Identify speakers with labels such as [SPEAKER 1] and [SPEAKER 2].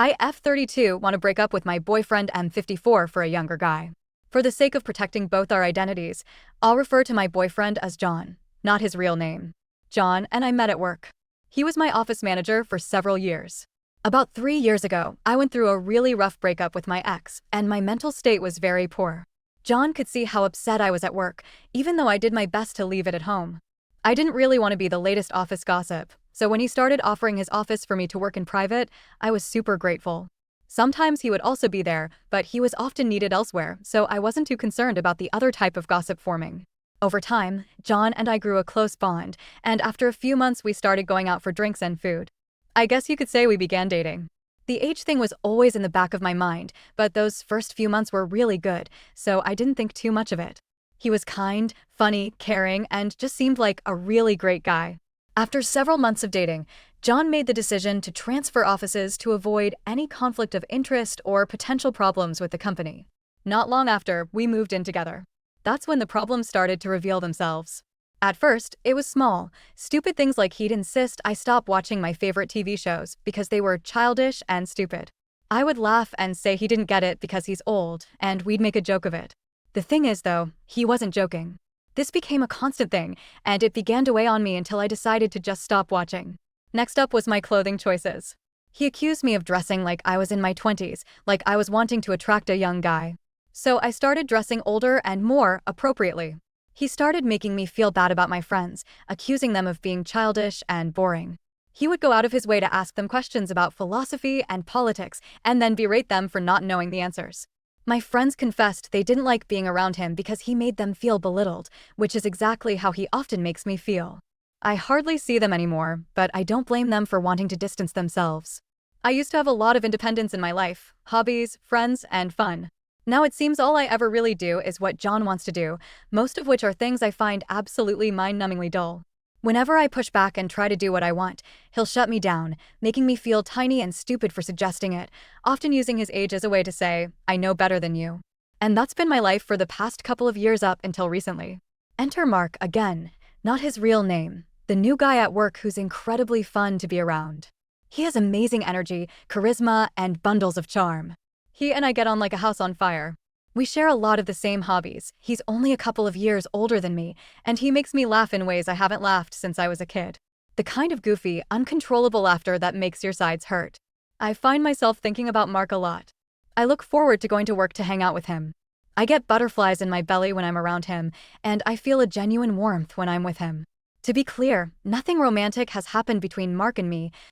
[SPEAKER 1] I F32 want to break up with my boyfriend M54 for a younger guy. For the sake of protecting both our identities, I'll refer to my boyfriend as John, not his real name. John and I met at work. He was my office manager for several years. About 3 years ago, I went through a really rough breakup with my ex, and my mental state was very poor. John could see how upset I was at work, even though I did my best to leave it at home. I didn't really want to be the latest office gossip, so when he started offering his office for me to work in private, I was super grateful. Sometimes he would also be there, but he was often needed elsewhere, so I wasn't too concerned about the other type of gossip forming. Over time, John and I grew a close bond, and after a few months we started going out for drinks and food. I guess you could say we began dating. The age thing was always in the back of my mind, but those first few months were really good, so I didn't think too much of it. He was kind, funny, caring, and just seemed like a really great guy. After several months of dating, John made the decision to transfer offices to avoid any conflict of interest or potential problems with the company. Not long after, we moved in together. That's when the problems started to reveal themselves. At first, it was small, stupid things like he'd insist I stop watching my favorite TV shows because they were childish and stupid. I would laugh and say he didn't get it because he's old, and we'd make a joke of it. The thing is, though, he wasn't joking. This became a constant thing, and it began to weigh on me until I decided to just stop watching. Next up was my clothing choices. He accused me of dressing like I was in my 20s, like I was wanting to attract a young guy. So I started dressing older and more appropriately. He started making me feel bad about my friends, accusing them of being childish and boring. He would go out of his way to ask them questions about philosophy and politics, and then berate them for not knowing the answers. My friends confessed they didn't like being around him because he made them feel belittled, which is exactly how he often makes me feel. I hardly see them anymore, but I don't blame them for wanting to distance themselves. I used to have a lot of independence in my life, hobbies, friends, and fun. Now it seems all I ever really do is what John wants to do, most of which are things I find absolutely mind-numbingly dull. Whenever I push back and try to do what I want, he'll shut me down, making me feel tiny and stupid for suggesting it, often using his age as a way to say, "I know better than you." And that's been my life for the past couple of years up until recently. Enter Mark again, not his real name, the new guy at work who's incredibly fun to be around. He has amazing energy, charisma, and bundles of charm. He and I get on like a house on fire. We share a lot of the same hobbies. He's only a couple of years older than me, and he makes me laugh in ways I haven't laughed since I was a kid. The kind of goofy, uncontrollable laughter that makes your sides hurt. I find myself thinking about Mark a lot. I look forward to going to work to hang out with him. I get butterflies in my belly when I'm around him, and I feel a genuine warmth when I'm with him. To be clear, nothing romantic has happened between Mark and me,